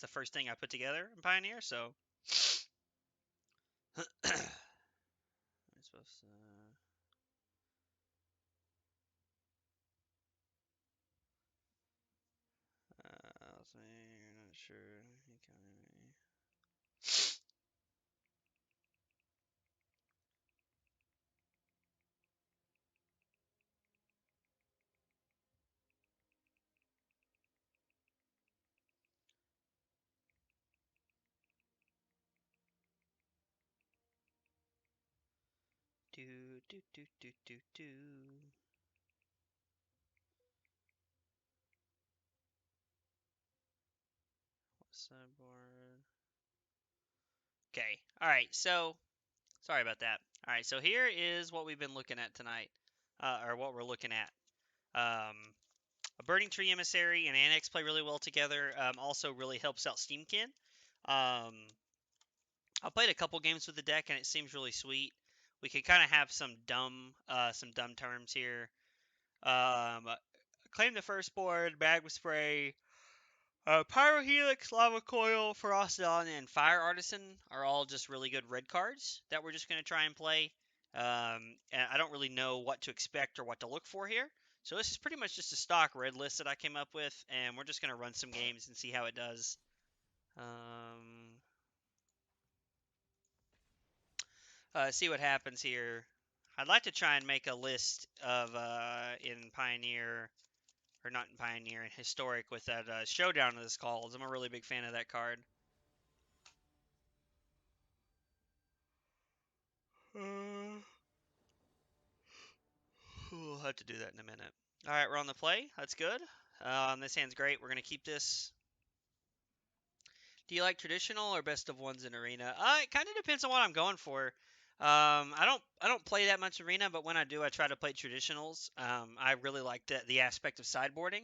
the first thing I put together in Pioneer, so I'm supposed to. I'll say you're not sure. Do do do do do do. Sideboard. Okay. All right. So sorry about that. All right. So here is what we've been looking at tonight, or what we're looking at. A Burning Tree Emissary and Annex play really well together. Also really helps out Steamkin. I played a couple games with the deck and it seems really sweet. We could kind of have some dumb terms here. Claim the first board, Bag with Spray, Pyro Helix, Lava Coil, Ferocity, and Fire Artisan are all just really good red cards that we're just going to try and play. And I don't really know what to expect or what to look for here. So this is pretty much just a stock red list that I came up with, and we're just going to run some games and see how it does. See what happens here. I'd like to try and make a list of in Pioneer, or not in Pioneer, in Historic with that Showdown of this called. I'm a really big fan of that card. We'll have to do that in a minute. All right, we're on the play. That's good. This hand's great. We're gonna keep this. Do you like traditional or best of ones in arena? It kind of depends on what I'm going for. I don't play that much arena, but when I do, I try to play traditionals. I really like the aspect of sideboarding.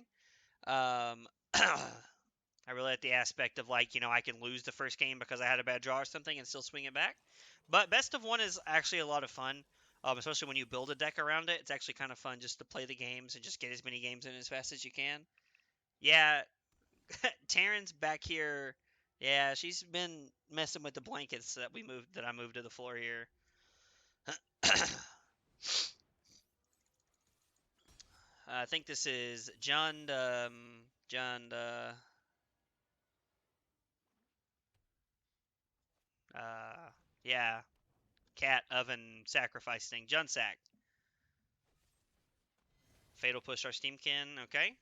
Um, I really like the aspect of like I can lose the first game because I had a bad draw or something and still swing it back. But best of one is actually a lot of fun. Especially when you build a deck around it, it's actually kind of fun just to play the games and just get as many games in as fast as you can. Yeah, Taryn's back here. Yeah, she's been messing with the blankets that I moved to the floor here. I think this is John. Yeah, cat oven sacrifice thing. John Sack. Fatal push our Steamkin. Okay.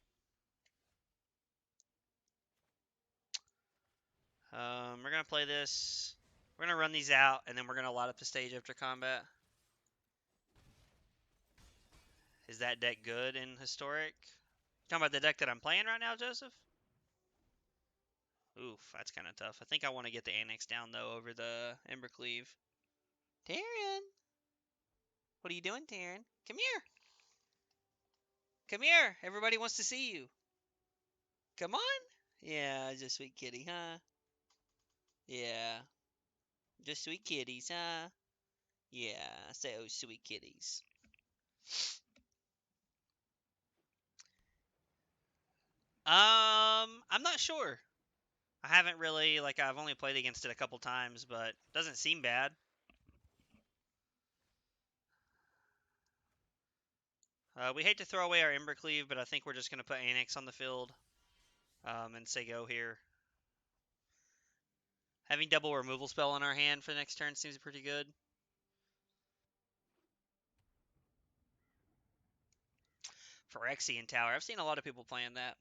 We're gonna play this. We're gonna run these out, and then we're gonna light up the stage after combat. Is that deck good in Historic? Talking about the deck that I'm playing right now, Joseph? Oof, that's kind of tough. I think I want to get the Annex down, though, over the Embercleave. Taryn! What are you doing, Taryn? Come here! Come here! Everybody wants to see you. Come on! Yeah, just sweet kitty, huh? Yeah. Just sweet kitties, huh? Yeah, say oh sweet kitties. I'm not sure. I haven't really, I've only played against it a couple times, but it doesn't seem bad. We hate to throw away our Embercleave, but I think we're just going to put Annex on the field and say go here. Having double removal spell in our hand for the next turn seems pretty good. Phyrexian Tower. I've seen a lot of people playing that.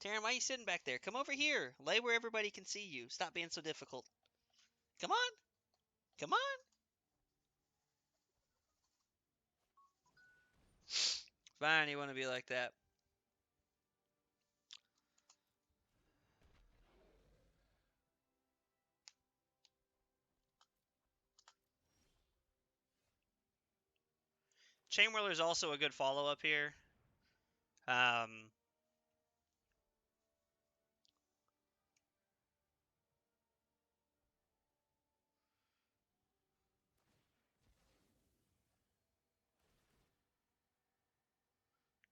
Taryn, why are you sitting back there? Come over here. Lay where everybody can see you. Stop being so difficult. Come on. Come on. Fine, you want to be like that. Chainwhirler is also a good follow-up here.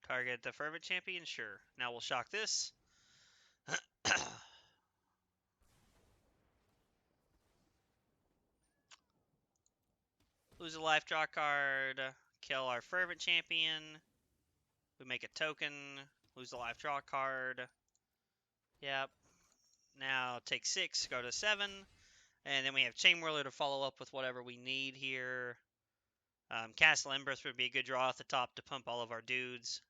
Target the Fervent Champion? Sure. Now we'll shock this. Lose a life, draw card. Kill our Fervent Champion. We make a token. Lose a life, draw card. Yep. Now take 6, go to 7. And then we have Chain Whirler to follow up with whatever we need here. Castle Embers would be a good draw off the top to pump all of our dudes.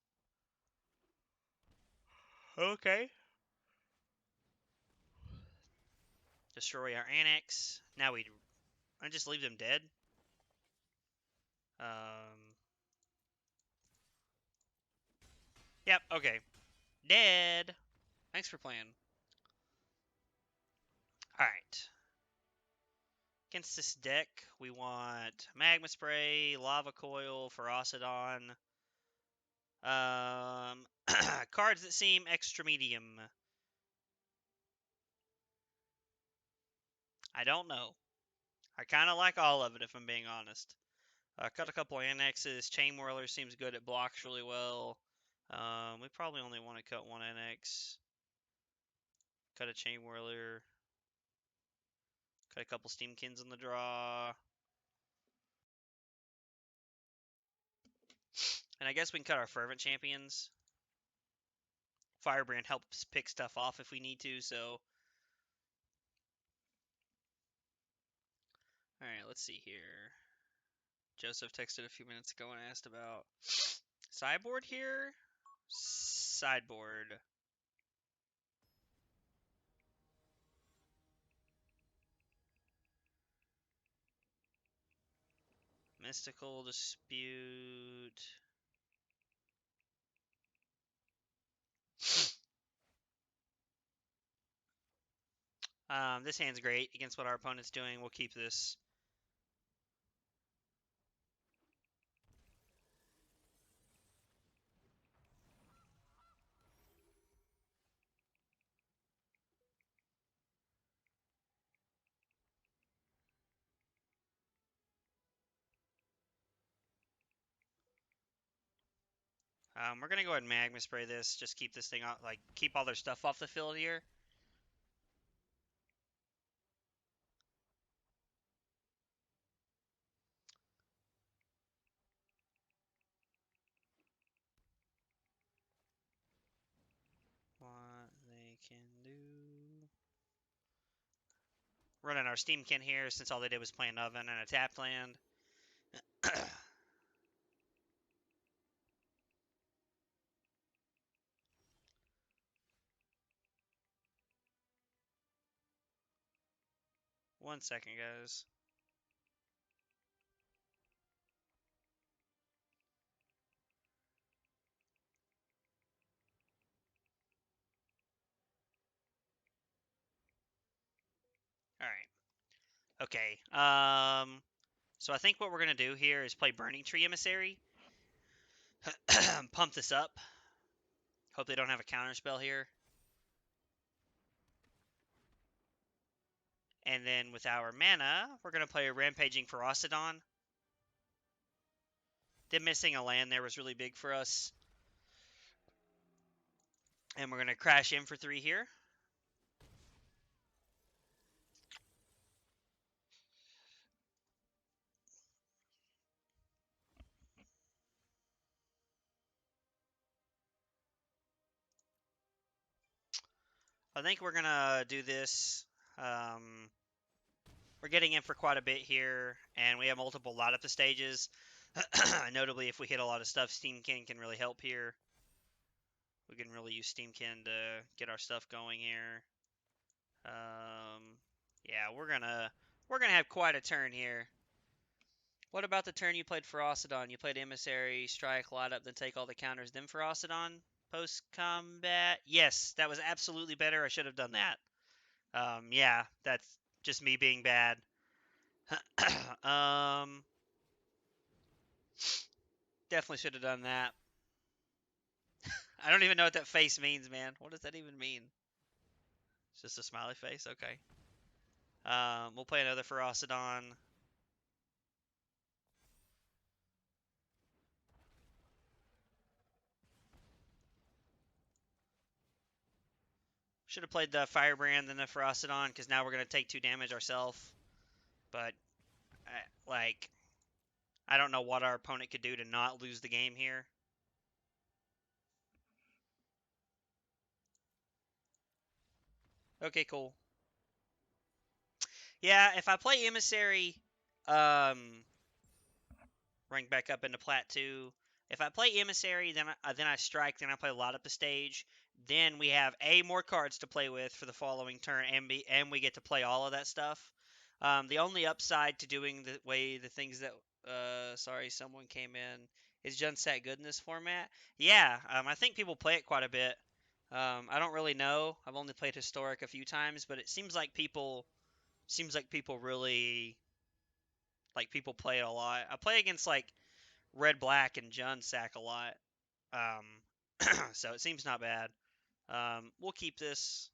Okay. Destroy our Annex. Now I just leave them dead. Yep, okay. Dead. Thanks for playing. Alright. Against this deck, we want Magma Spray, Lava Coil, Ferocodon. Cards that seem extra medium. I don't know. I kind of like all of it, if I'm being honest. Cut a couple annexes. Chain Whirler seems good. It blocks really well. We probably only want to cut one annex. Cut a Chain Whirler. Cut a couple Steamkins in the draw. And I guess we can cut our Fervent Champions. Firebrand helps pick stuff off if we need to, so... Alright, let's see here. Joseph texted a few minutes ago and asked about sideboard here. Sideboard. Mystical Dispute. This hand's great against what our opponent's doing. We'll keep this. We're gonna go ahead and Magma Spray this. Just keep this thing out, like keep all their stuff off the field here. What they can do. Running our Steamkin here since all they did was play an oven and a tapped land. One second, guys. All right. Okay. So I think what we're gonna do here is play Burning Tree Emissary. Pump this up. Hope they don't have a counter spell here. And then with our mana, we're gonna play a Rampaging Ferocodon. Them missing a land there was really big for us. And we're gonna crash in for 3 here. I think we're gonna do this. We're getting in for quite a bit here, and we have multiple lot up the stages. Notably, if we hit a lot of stuff, Steamkin can really help here. We can really use Steamkin to get our stuff going here. Yeah, we're gonna have quite a turn here. What about the turn you played Ferocodon? You played Emissary, strike, light up, then take all the counters, then Ferocodon post-combat? Yes, that was absolutely better. I should have done that. Yeah, that's just me being bad. Definitely should have done that. I don't even know what that face means, man. What does that even mean? It's just a smiley face? Okay. We'll play another Ferocodon. Should have played the Firebrand then the Ferocodon, because now we're going to take 2 damage ourselves. But, like, I don't know what our opponent could do to not lose the game here. Okay, cool. Yeah, if I play Emissary, rank back up into Plat 2. If I play Emissary, then I strike, then I play Light Up the Stage. Then we have more cards to play with for the following turn, and we get to play all of that stuff. The only upside to doing the things that sorry, someone came in, is Junsat good in this format. Yeah, I think people play it quite a bit. I don't really know. I've only played Historic a few times, but it seems like people really people play it a lot. I play against Red Black and Jun Sack a lot. So it seems not bad. We'll keep this.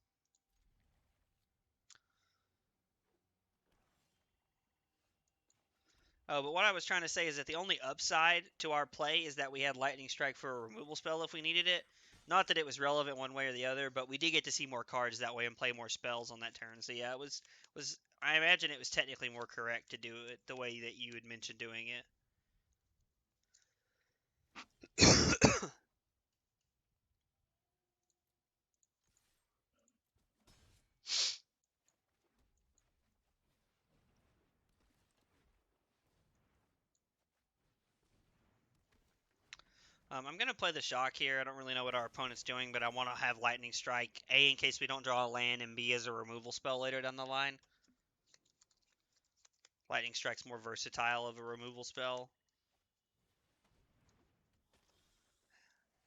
Oh, but what I was trying to say is that the only upside to our play is that we had Lightning Strike for a removal spell if we needed it. Not that it was relevant one way or the other, but we did get to see more cards that way and play more spells on that turn. So yeah, it was. I imagine it was technically more correct to do it the way that you had mentioned doing it. I'm going to play the Shock here. I don't really know what our opponent's doing, but I want to have Lightning Strike, A, in case we don't draw a land, and B, as a removal spell later down the line. Lightning Strike's more versatile of a removal spell.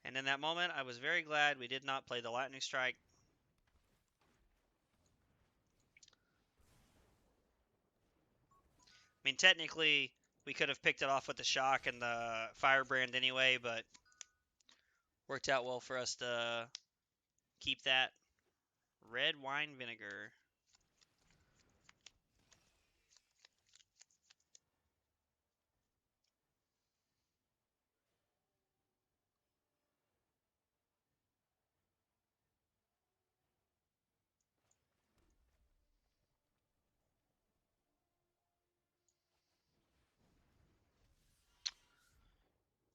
And in that moment, I was very glad we did not play the Lightning Strike. I mean, technically, we could have picked it off with the Shock and the Firebrand anyway, but worked out well for us to keep that. Red wine vinegar.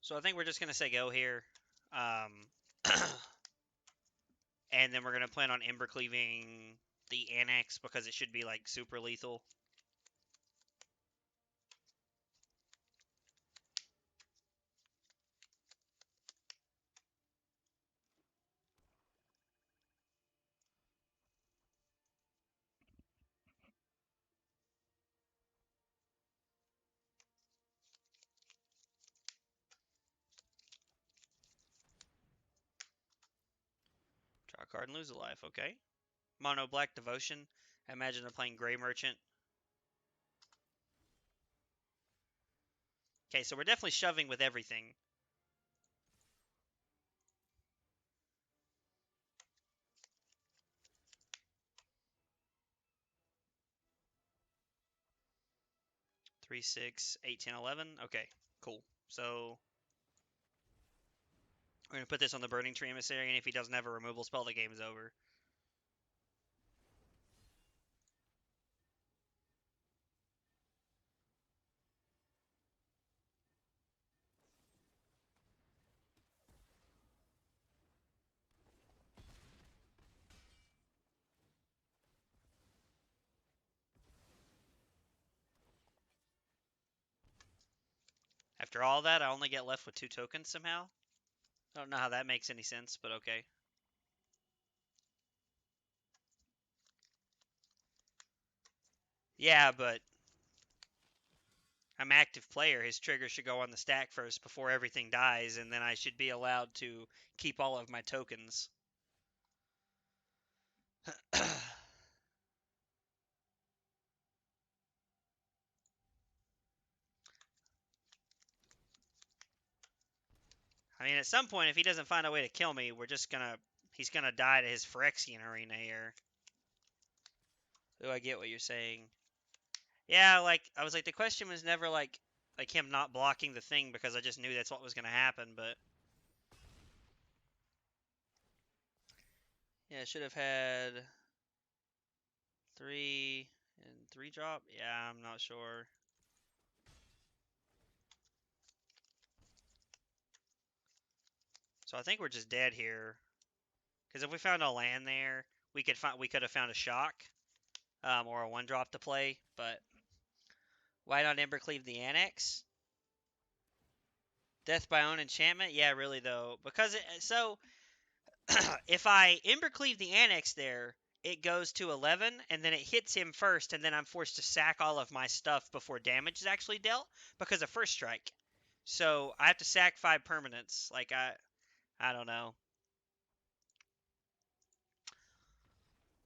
So I think we're just going to say go here. And then we're going to plan on Ember Cleaving the Annex because it should be super lethal. Draw a card and lose a life, okay. Mono Black Devotion. I imagine they're playing Gray Merchant. Okay, so we're definitely shoving with everything. Three, 6, 8, 10, 11. Okay, cool. So we're going to put this on the Burning Tree Emissary, and if he doesn't have a removal spell, the game is over. After all that, I only get left with 2 tokens somehow. I don't know how that makes any sense, but okay. Yeah, but I'm active player. His trigger should go on the stack first before everything dies, and then I should be allowed to keep all of my tokens. I mean, at some point, if he doesn't find a way to kill me, he's gonna die to his Phyrexian arena here. Do I get what you're saying? Yeah, I was like, the question was never like him not blocking the thing because I just knew that's what was gonna happen, but yeah, I should have had 3 and 3 drop. Yeah, I'm not sure. So I think we're just dead here. Because if we found a land there, we could have found a shock, or a 1-drop to play. But why not Embercleave the Annex? Death by own enchantment? Yeah, really though. Because if I Embercleave the Annex there, it goes to 11, and then it hits him first, and then I'm forced to sack all of my stuff before damage is actually dealt because of first strike. So I have to sack 5 permanents. Like I don't know.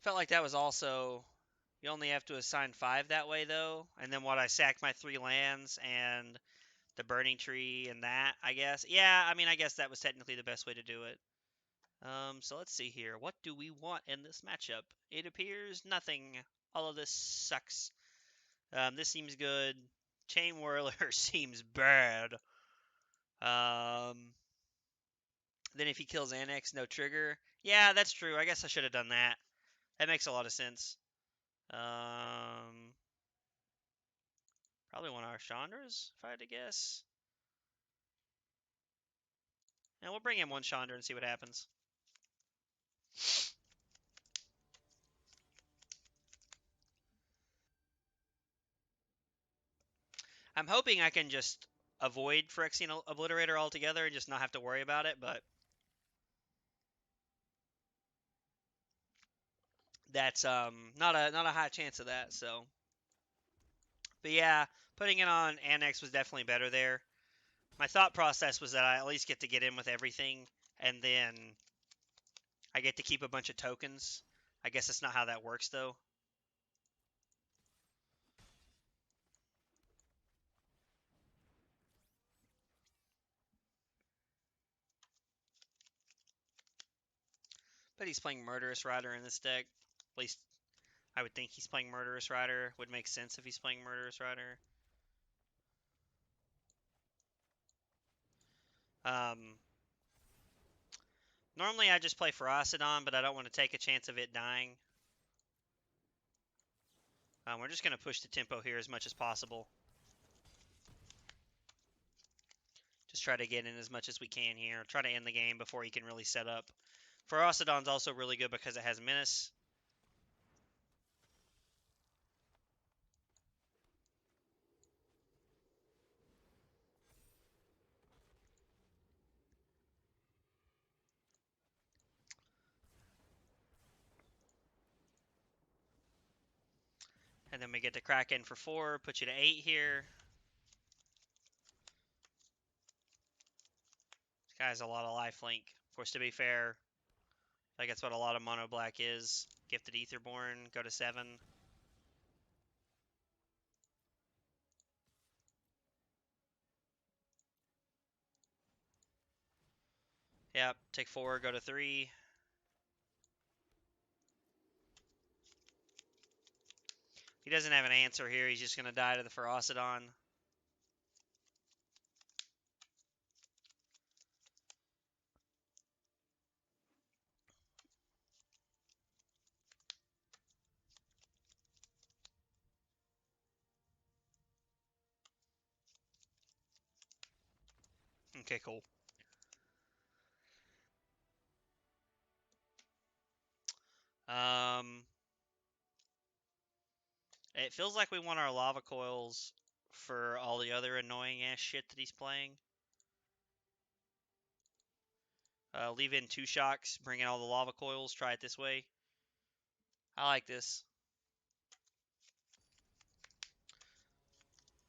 Felt like that was also, you only have to assign 5 that way though. And then I sack my 3 lands and the burning tree and that, I guess. Yeah, I mean, I guess that was technically the best way to do it. So let's see here. What do we want in this matchup? It appears nothing. All of this sucks. This seems good. Chain Whirler seems bad. Then if he kills Annex, no trigger. Yeah, that's true. I guess I should have done that. That makes a lot of sense. Probably one of our Chandras, if I had to guess. And we'll bring in one Chandra and see what happens. I'm hoping I can just avoid Phyrexian Obliterator altogether and just not have to worry about it, but that's not a high chance of that. So, but yeah, putting it on Annex was definitely better there. My thought process was that I at least get to get in with everything, and then I get to keep a bunch of tokens. I guess that's not how that works though. But he's playing Murderous Rider in this deck. At least I would think he's playing Murderous Rider. Would make sense if he's playing Murderous Rider. Normally I just play Ferocidon, but I don't want to take a chance of it dying. We're just going to push the tempo here as much as possible. Just try to get in as much as we can here. Try to end the game before he can really set up. Ferocidon's also really good because it has Menace. And then we get the Kraken for 4, put you to 8 here. This guy has a lot of lifelink. Of course, to be fair, I think that's what a lot of mono black is. Gifted Aetherborn, go to 7. Yep, take 4, go to 3. He doesn't have an answer here. He's just going to die to the Ferocidon. Okay, cool. It feels like we want our lava coils for all the other annoying ass shit that he's playing. Leave in 2 shocks, bring in all the lava coils, try it this way. I like this.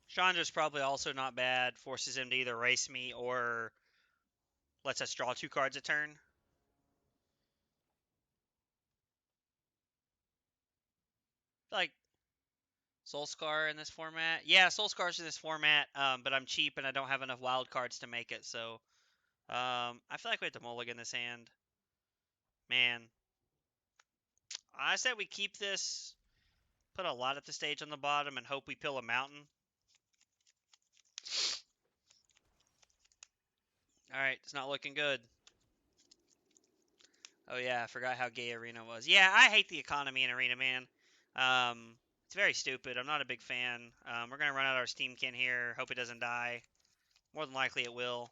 Chandra's probably also not bad. Forces him to either race me or lets us draw 2 cards a turn. Like Soulscar in this format. Yeah, Soulscar's in this format, but I'm cheap and I don't have enough wild cards to make it, so I feel like we have to mulligan this hand. Man. I said we keep this, put a lot at the stage on the bottom, and hope we pill a mountain. Alright, it's not looking good. Oh yeah, I forgot how gay Arena was. Yeah, I hate the economy in Arena, man. It's very stupid. I'm not a big fan. We're going to run out our Steamkin here. Hope it doesn't die. More than likely it will.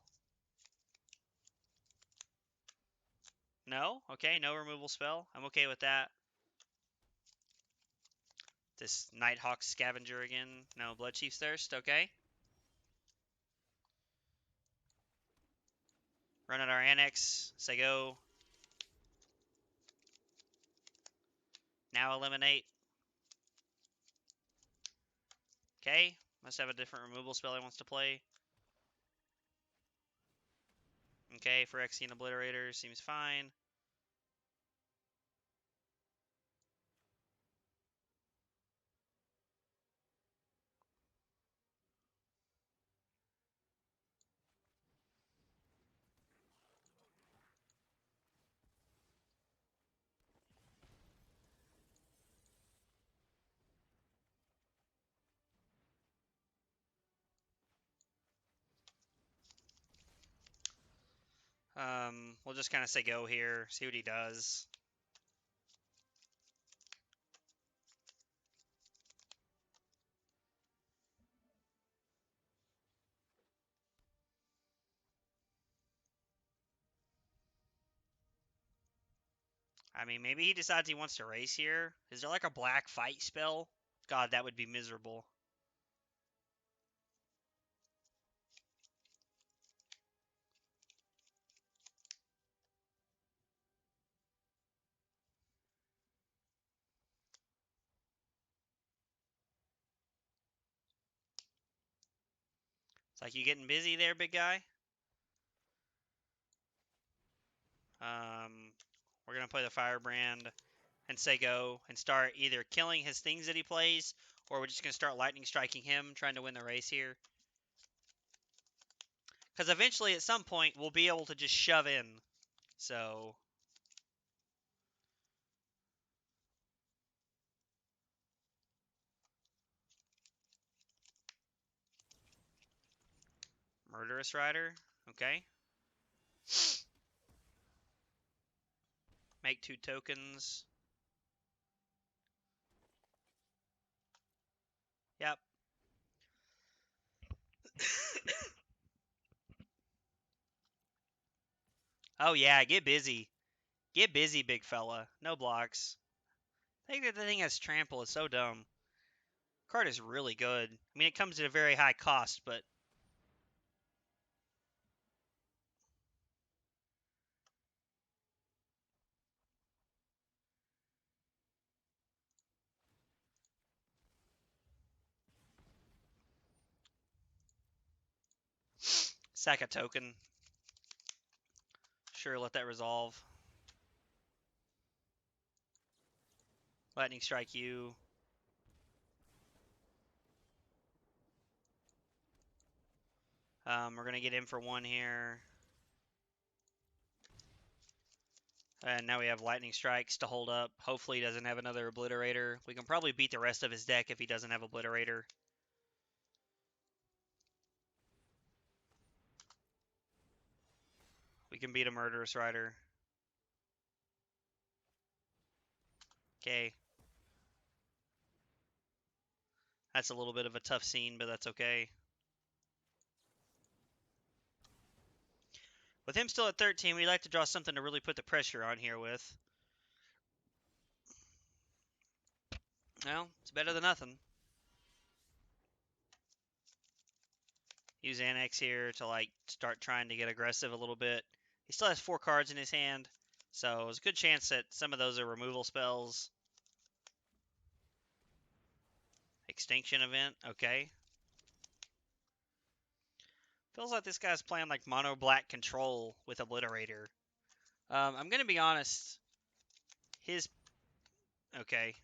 No? Okay, no removal spell. I'm okay with that. This Nighthawk Scavenger again. No, Blood Chief's Thirst. Okay. Run out our Annex. Say go. Now eliminate. Okay. Must have a different removal spell he wants to play. Okay, Phyrexian Obliterator seems fine. We'll just kind of say go here, see what he does. I mean, maybe he decides he wants to race here. Is there like a black fight spell? God, that would be miserable. It's like, you getting busy there, big guy? We're going to play the Firebrand and say go and start either killing his things that he plays, or we're just going to start lightning striking him, trying to win the race here. Because eventually, at some point, we'll be able to just shove in. So, Murderous Rider. Okay. Make 2 tokens. Yep. Oh, yeah, get busy. Get busy, big fella. No blocks. I think that the thing has trample is so dumb. Card is really good. I mean, it comes at a very high cost, but sack a token. Sure, let that resolve. Lightning strike you. We're gonna get in for 1 here. And now we have lightning strikes to hold up. Hopefully he doesn't have another obliterator. We can probably beat the rest of his deck if he doesn't have obliterator. We can beat a Murderous Rider. Okay. That's a little bit of a tough scene, but that's okay. With him still at 13, we'd like to draw something to really put the pressure on here with. Well, it's better than nothing. Use Annex here to like start trying to get aggressive a little bit. He still has 4 cards in his hand, so there's a good chance that some of those are removal spells. Extinction event, okay. Feels like this guy's playing like mono black control with Obliterator. I'm gonna be honest. His okay.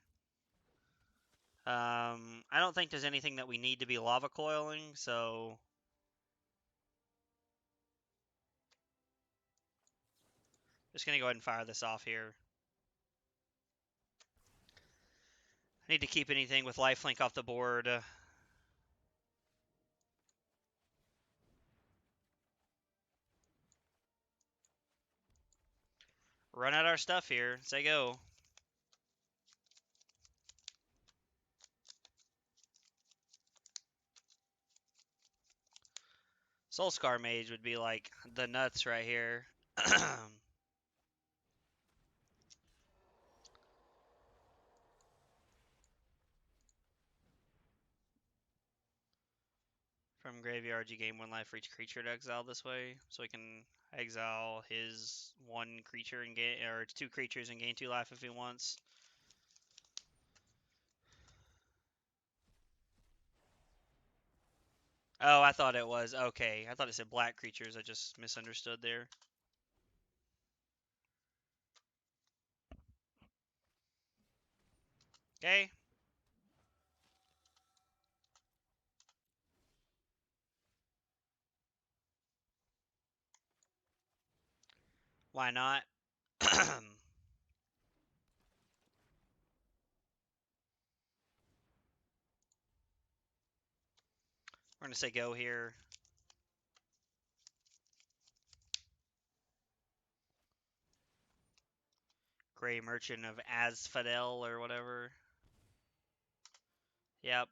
I don't think there's anything that we need to be lava coiling, so just gonna go ahead and fire this off here. I need to keep anything with lifelink off the board. Run out our stuff here. Say go. Soul Scar Mage would be like the nuts right here. From graveyard, you gain 1 life for each creature to exile this way, so he can exile his 1 creature and gain, or 2 creatures and gain 2 life if he wants. Oh, I thought it was okay. I thought it said black creatures. I just misunderstood there. Okay. Why not? We're gonna say go here. Gray Merchant of Asphodel or whatever. Yep.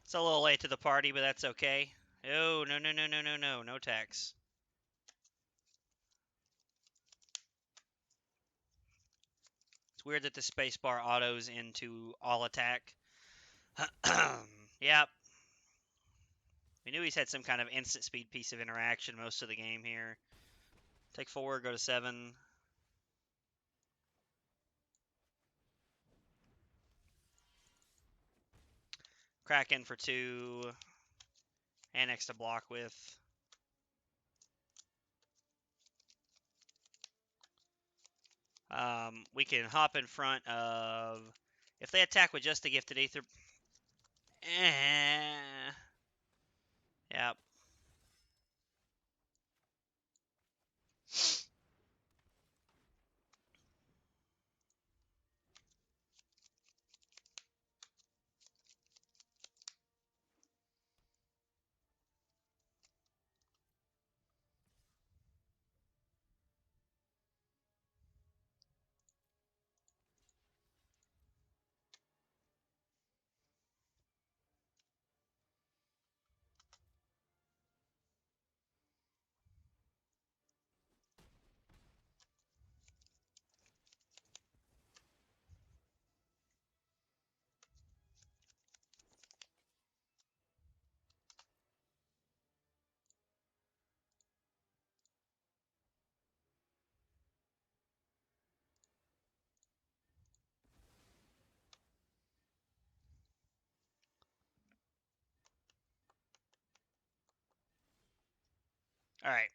It's a little late to the party, but that's okay. Oh, no, no, no, no, no, no. No tax. It's weird that the spacebar autos into all attack. Yep. We knew he's had some kind of instant speed piece of interaction most of the game here. Take 4, go to 7. Kraken for 2. Annex to block with. We can hop in front of... If they attack with just the Gifted Aether... Yep. Alright.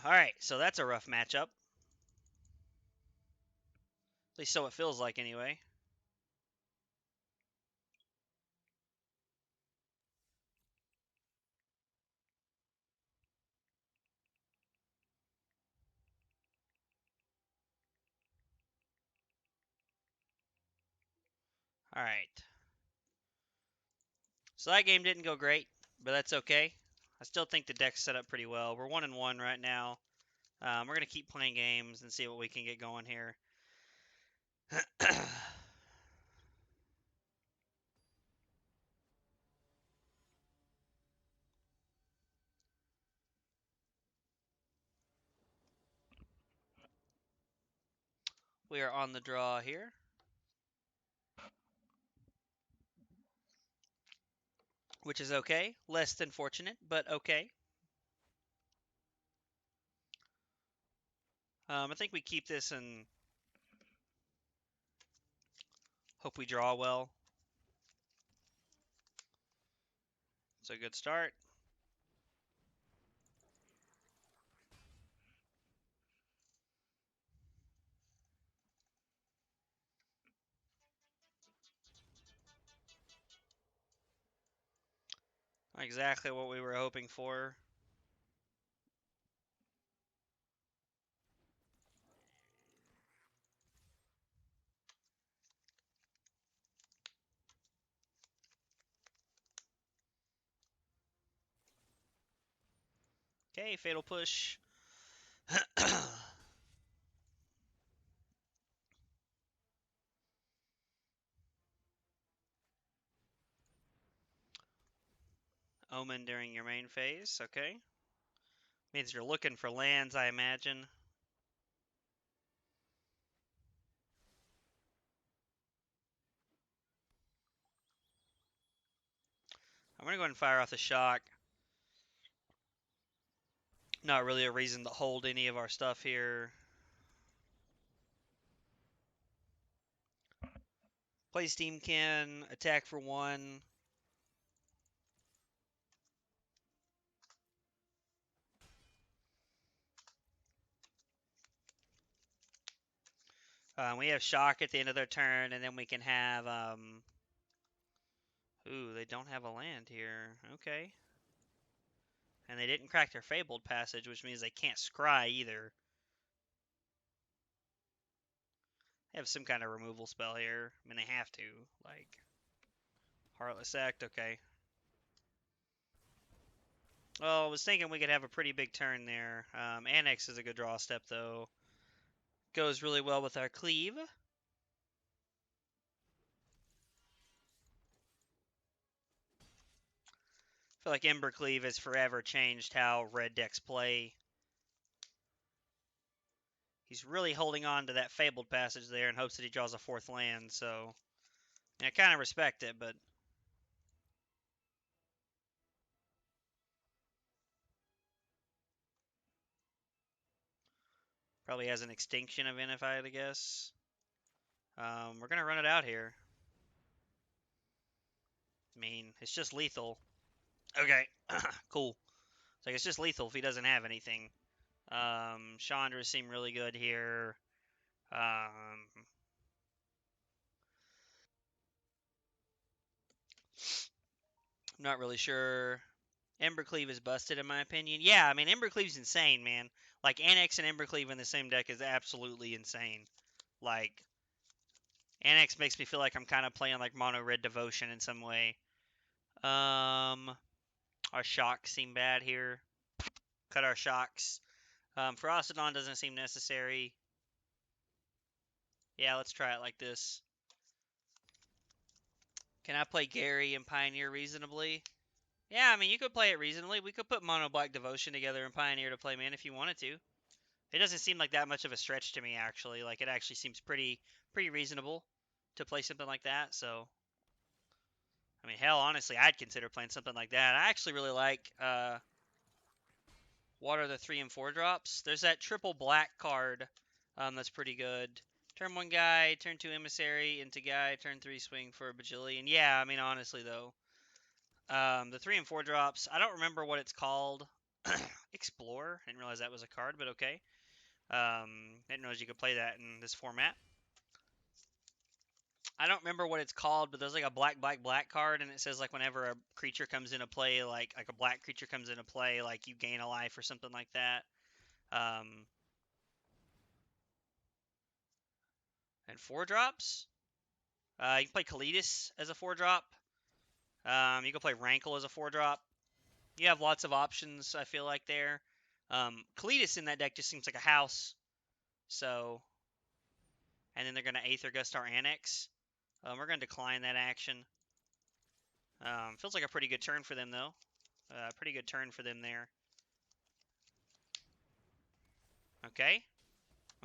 Alright, so that's a rough matchup. At least so it feels like, anyway. Alright. So that game didn't go great, but that's okay. I still think the deck's set up pretty well. We're 1-1 right now. We're going to keep playing games and see what we can get going here. We are on the draw here. Which is okay. Less than fortunate, but okay. I think we keep this and hope we draw well. It's a good start. Exactly what we were hoping for. Okay, Fatal Push. Omen during your main phase, okay. Means you're looking for lands, I imagine. I'm going to go ahead and fire off the shock. Not really a reason to hold any of our stuff here. Play Steamkin, attack for 1. We have shock at the end of their turn, and then we can have... Ooh, they don't have a land here. Okay. And they didn't crack their Fabled Passage, which means they can't scry either. They have some kind of removal spell here. I mean, they have to. Like, Heartless Act, okay. Well, I was thinking we could have a pretty big turn there. Annex is a good draw step, though. Goes really well with our Cleave. I feel like Ember Cleave has forever changed how red decks play. He's really holding on to that Fabled Passage there in hopes that he draws a 4th land, so... I kind of respect it, but... Probably has an Extinction event, if I had to guess. We're going to run it out here. I mean, it's just lethal. Okay, cool. So it's just lethal if he doesn't have anything. Chandras seem really good here. I'm not really sure. Embercleave is busted in my opinion. Yeah, I mean Embercleave's insane, man. Like Annex and Embercleave in the same deck is absolutely insane. Like Annex makes me feel like I'm kind of playing like Mono Red Devotion in some way. Our shocks seem bad here. Cut our shocks. Ferocodon doesn't seem necessary. Yeah, let's try it like this. Can I play Gary and Pioneer reasonably? Yeah, I mean, you could play it reasonably. We could put Mono Black Devotion together and Pioneer to play man if you wanted to. It doesn't seem like that much of a stretch to me, actually. Like, it actually seems pretty reasonable to play something like that, so... I mean, hell, honestly, I'd consider playing something like that. I actually really like, what are the 3 and 4 drops? There's that triple black card, that's pretty good. Turn 1 guy, turn 2 emissary, into guy, turn 3 swing for a bajillion. Yeah, I mean, honestly, though. The 3 and 4 drops, I don't remember what it's called. Explore. Didn't realize that was a card, but okay. Didn't realize you could play that in this format. I don't remember what it's called, but there's like a black card, and it says like whenever a creature comes into play, like a black creature comes into play, like you gain a life or something like that. And 4 drops. You can play Kalidas as a 4 drop. You can play Rankle as a 4 drop. You have lots of options, I feel like, there. Kalidas in that deck just seems like a house. So, and then they're going to Aether Gust our Annex. We're going to decline that action. Feels like a pretty good turn for them, though. Pretty good turn for them there. Okay.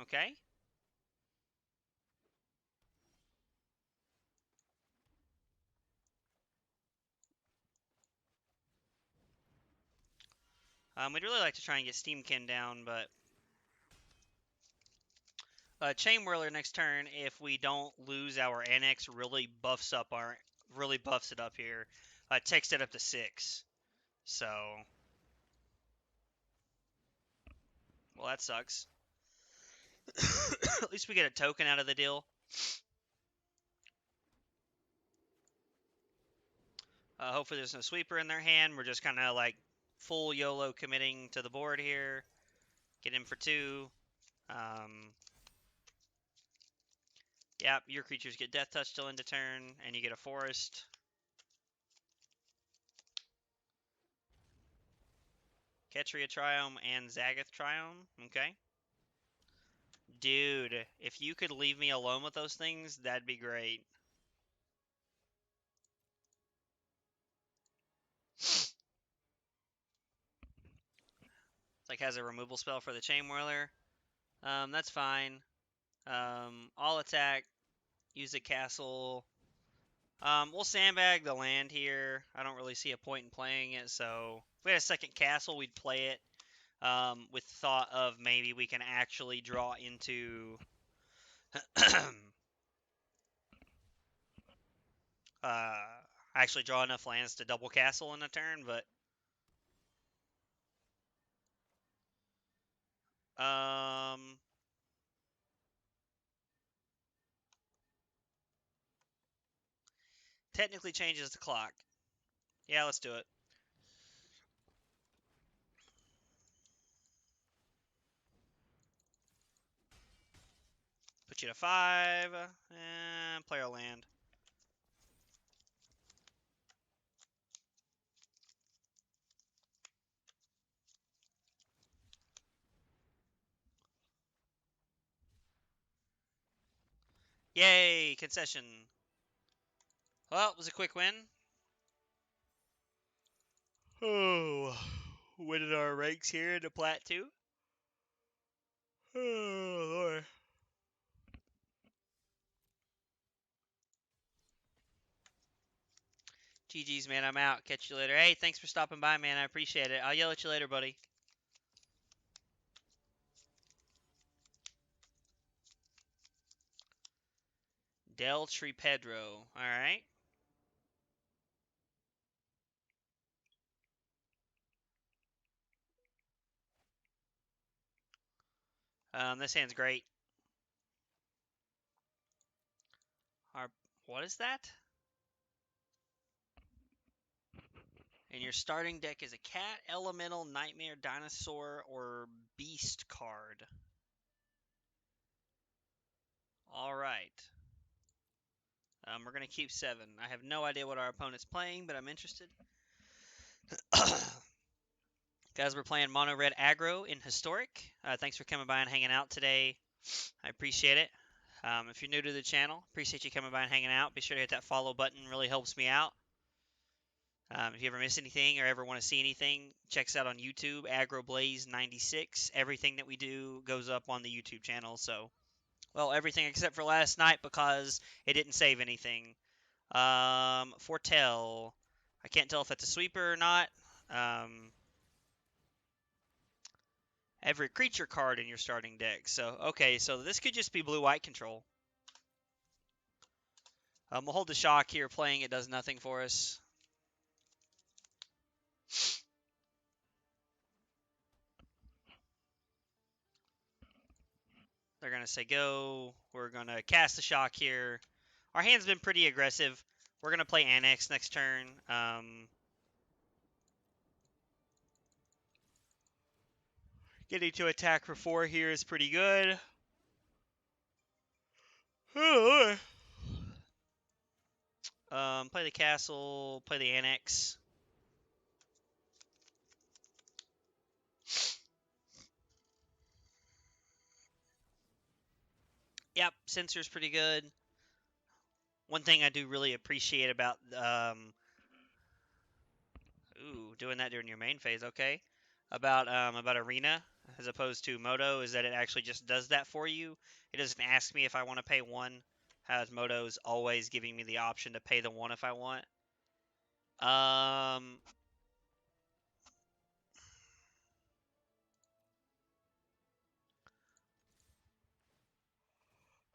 Okay. We'd really like to try and get Steamkin down, but... Chain Whirler next turn, if we don't lose our Annex, really buffs it up here. Takes it up to 6. So... Well, that sucks. At least we get a token out of the deal. Hopefully there's no sweeper in their hand. We're just kind of like full YOLO committing to the board here. Get in for 2. Yep, your creatures get Death Touch till end of turn, and you get a forest. Ketria Triome and Zagoth Triome. Okay. Dude, if you could leave me alone with those things, that'd be great. Like has a removal spell for the Chain Whirler. That's fine. All attack. Use a castle. We'll sandbag the land here. I don't really see a point in playing it, so if we had a second castle, we'd play it. With thought of maybe we can actually draw into actually draw enough lands to double castle in a turn, but technically changes the clock. Yeah, let's do it. Put you to 5, and play our land. Yay, concession. Well, it was a quick win. Oh, winning our ranks here in the Plat 2. Oh, Lord. GG's, man. I'm out. Catch you later. Hey, thanks for stopping by, man. I appreciate it. I'll yell at you later, buddy. Del Tripedro. All right. This hand's great. What is that? And your starting deck is a cat, elemental, nightmare, dinosaur, or beast card. All right. We're going to keep 7. I have no idea what our opponent's playing, but I'm interested. Guys, we're playing Mono Red Aggro in Historic. Thanks for coming by and hanging out today. I appreciate it. If you're new to the channel, appreciate you coming by and hanging out. Be sure to hit that follow button. Really helps me out. If you ever miss anything or ever want to see anything, check us out on YouTube, AgroBlaze96. Everything that we do goes up on the YouTube channel. So, well, everything except for last night because it didn't save anything. Foretell. I can't tell if that's a sweeper or not. Every creature card in your starting deck. So, okay, so this could just be blue-white control. We'll hold the shock here. Playing it does nothing for us. They're going to say go. We're going to cast the shock here. Our hand's been pretty aggressive. We're going to play Annex next turn. Getting to attack for 4 here is pretty good. Play the castle, play the Annex. Yep, sensor's pretty good. One thing I do really appreciate about doing that during your main phase, okay. About Arena as opposed to Moto is that it actually just does that for you. It doesn't ask me if I want to pay 1. As Moto's always giving me the option to pay the 1 if I want. I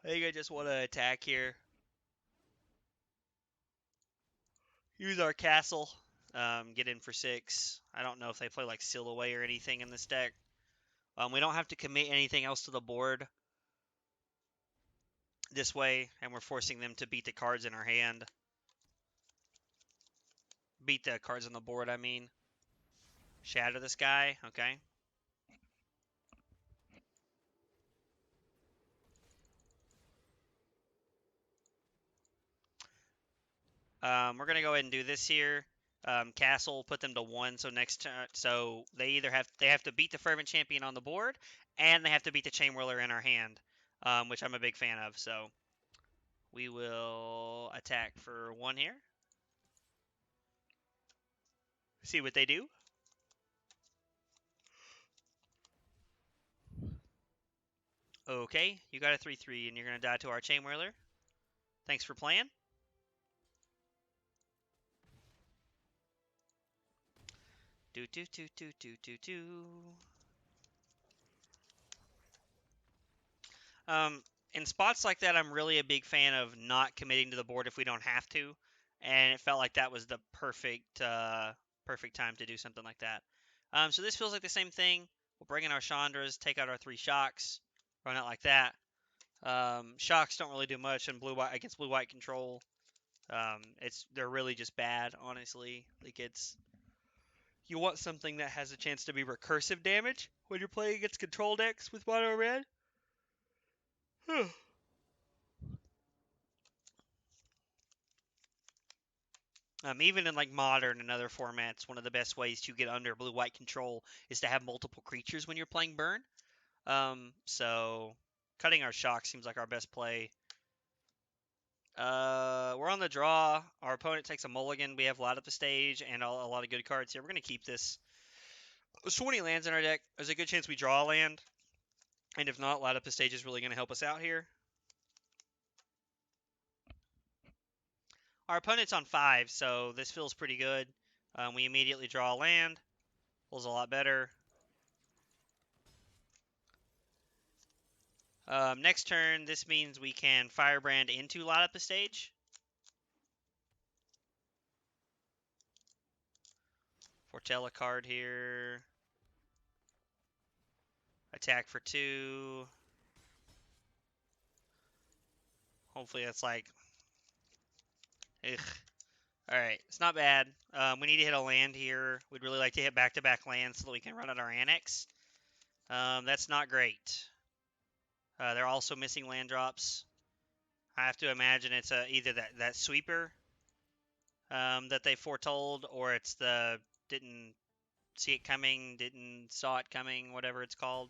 think I just want to attack here. Use our castle. Get in for 6. I don't know if they play like Seal Away or anything in this deck. We don't have to commit anything else to the board this way, and we're forcing them to beat the cards in our hand. Beat the cards on the board, I mean. Shatter this guy, okay. We're gonna go ahead and do this here. Castle, put them to 1. So next turn, so they either have to beat the Fervent Champion on the board, and they have to beat the Chain Whirler in our hand, which I'm a big fan of. So we will attack for 1 here. See what they do. Okay, you got a 3/3, and you're gonna die to our Chain Whirler. Thanks for playing. Do do do do do do do. In spots like that, I'm really a big fan of not committing to the board if we don't have to, and it felt like that was the perfect time to do something like that. So this feels like the same thing. We'll bring in our Chandras, take out our 3 shocks, run it like that. Shocks don't really do much in blue white against blue white control. They're really just bad, honestly. Like you want something that has a chance to be recursive damage when you're playing against control decks with mono red. Even in like modern and other formats, one of the best ways to get under blue-white control is to have multiple creatures when you're playing burn. So cutting our shock seems like our best play. We're on the draw. Our opponent takes a mulligan. We have light up the stage and a lot of good cards here. We're gonna keep this. There's 20 lands in our deck. There's a good chance we draw a land, and if not, light up the stage is really gonna help us out here. Our opponent's on 5, so this feels pretty good. We immediately draw a land. Feels a lot better. Next turn, this means we can Firebrand into light up the stage. Foretell a card here. Attack for 2. Hopefully that's like... Ugh. Alright, it's not bad. We need to hit a land here. We'd really like to hit back-to-back lands so that we can run out our Annex. That's not great. They're also missing land drops. I have to imagine it's either that sweeper that they foretold, or it's the didn't see it coming, didn't saw it coming, whatever it's called.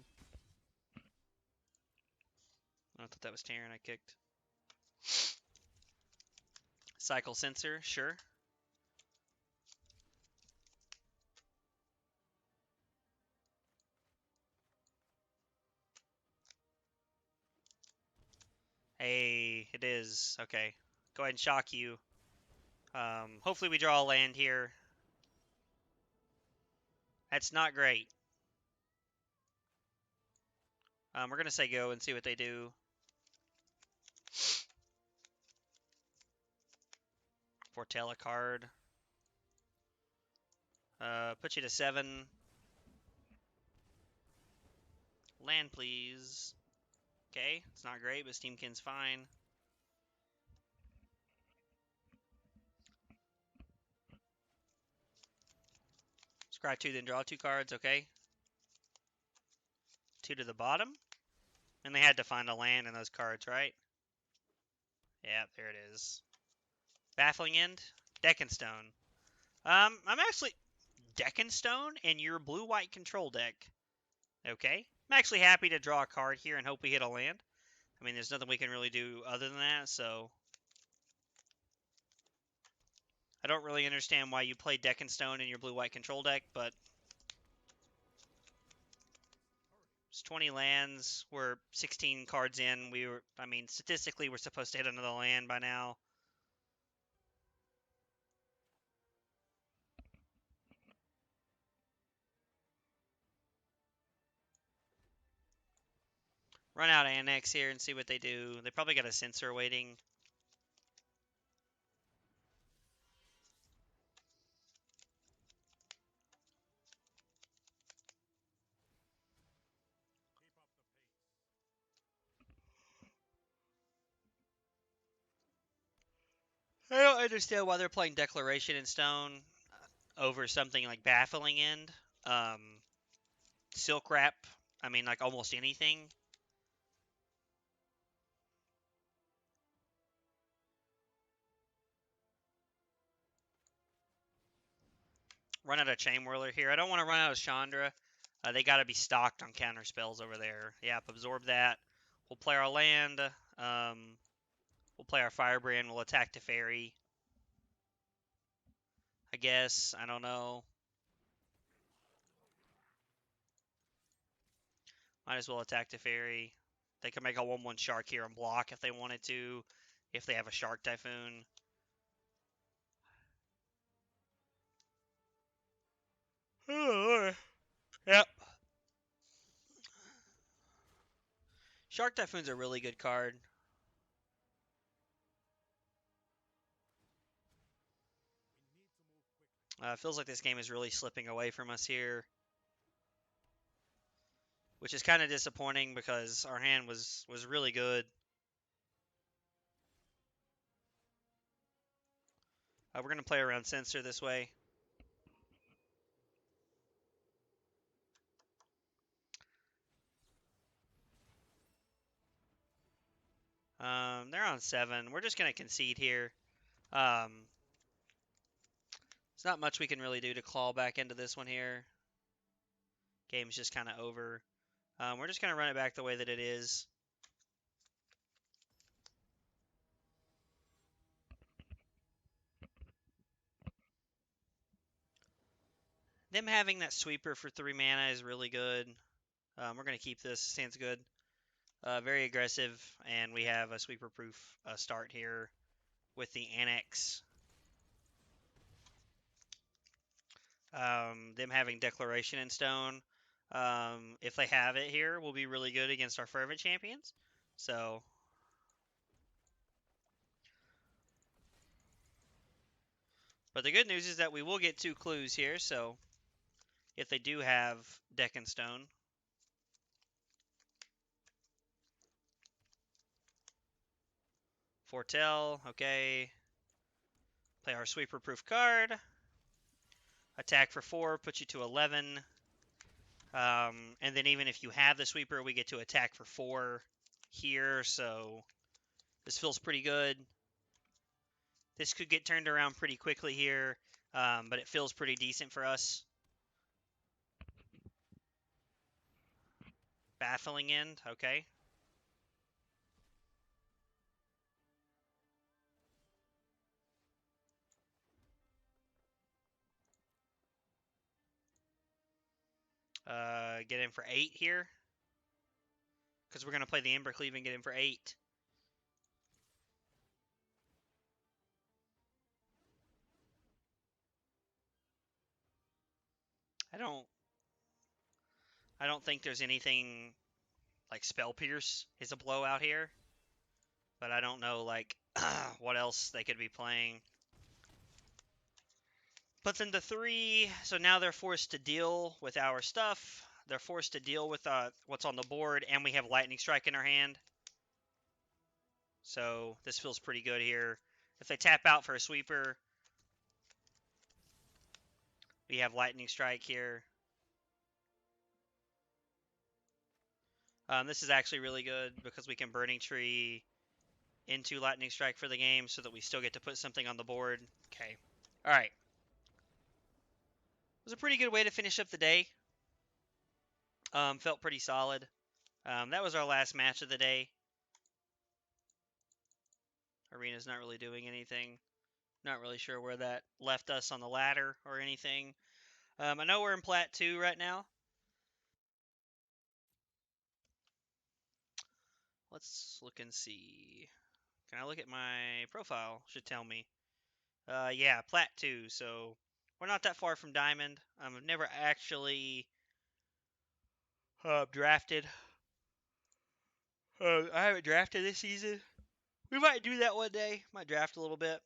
I thought that was Terran I kicked. Cycle sensor, sure. Hey, it is. Okay. Go ahead and shock you. Hopefully we draw a land here. That's not great. We're going to say go and see what they do. Foretell a card. Put you to 7. Land, please. Okay, it's not great, but Steamkin's fine. Scry 2, then draw 2 cards, okay. 2 to the bottom. And they had to find a land in those cards, right? Yeah, there it is. Baffling End. Deckenstone. I'm actually... Deckenstone in your blue-white control deck. Okay. I'm actually happy to draw a card here and hope we hit a land. I mean, there's nothing we can really do other than that, so... I don't really understand why you play Deckenstone in your blue-white control deck, but... It's 20 lands. We're 16 cards in. Statistically, we're supposed to hit another land by now. Run out Annex here and see what they do. They probably got a sensor waiting. I don't understand why they're playing Declaration in Stone over something like Baffling End. Silk Wrap. I mean, like almost anything. Run out of Chain Whirler here. I don't want to run out of Chandra. They got to be stocked on counter spells over there. Yep, absorb that. We'll play our land. We'll play our Firebrand. We'll attack the Fairy. I guess. I don't know. Might as well attack the Fairy. They can make a 1/1 shark here and block if they wanted to, if they have a shark typhoon. Oh, yep. Shark Typhoon's a really good card. Feels like this game is really slipping away from us here, which is kind of disappointing because our hand was really good. We're going to play around Censor this way. They're on 7. We're just going to concede here. There's not much we can really do to claw back into this one here. Game's just kind of over. We're just going to run it back the way that it is. Them having that sweeper for 3 mana is really good. We're going to keep this. Stands good. Very aggressive, and we have a sweeper-proof start here with the Annex. Them having Declaration in Stone, if they have it here, will be really good against our Fervent Champions. So, but the good news is that we will get 2 clues here, so if they do have Deck and Stone. Foretell, okay. Play our sweeper-proof card. Attack for 4, put you to 11. And then even if you have the sweeper, we get to attack for 4 here, so this feels pretty good. This could get turned around pretty quickly here, but it feels pretty decent for us. Baffling End, okay. Get in for 8 here, because we're going to play the Embercleave and get in for 8. I don't think there's anything like Spell Pierce is a blowout here, but I don't know like what else they could be playing. Puts into 3, so now they're forced to deal with our stuff. They're forced to deal with what's on the board, and we have Lightning Strike in our hand. So this feels pretty good here. If they tap out for a sweeper, we have Lightning Strike here. This is actually really good because we can Burning Tree into Lightning Strike for the game so that we still get to put something on the board. Okay. All right. It was a pretty good way to finish up the day. Felt pretty solid. That was our last match of the day. Arena's not really doing anything. Not really sure where that left us on the ladder or anything. I know we're in Plat 2 right now. Let's look and see. Can I look at my profile? Should tell me. Yeah, Plat 2. So we're not that far from Diamond. I've never actually drafted. I haven't drafted this season. We might do that one day. Might draft a little bit.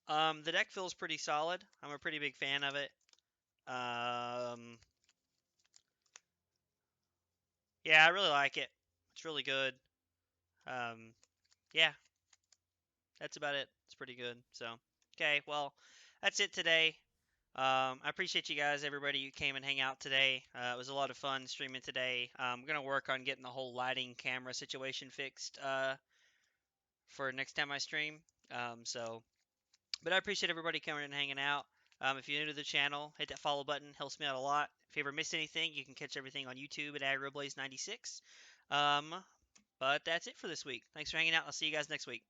The deck feels pretty solid. I'm a pretty big fan of it. Yeah, I really like it. It's really good. Yeah, that's about it. It's pretty good. So, okay, well, that's it today. I appreciate you guys, everybody who came and hang out today. It was a lot of fun streaming today. I'm gonna work on getting the whole lighting camera situation fixed for next time I stream. But I appreciate everybody coming and hanging out. If you're new to the channel, hit that follow button. Helps me out a lot. If you ever miss anything, you can catch everything on YouTube at AgroBlaze96. But that's it for this week. Thanks for hanging out. I'll see you guys next week.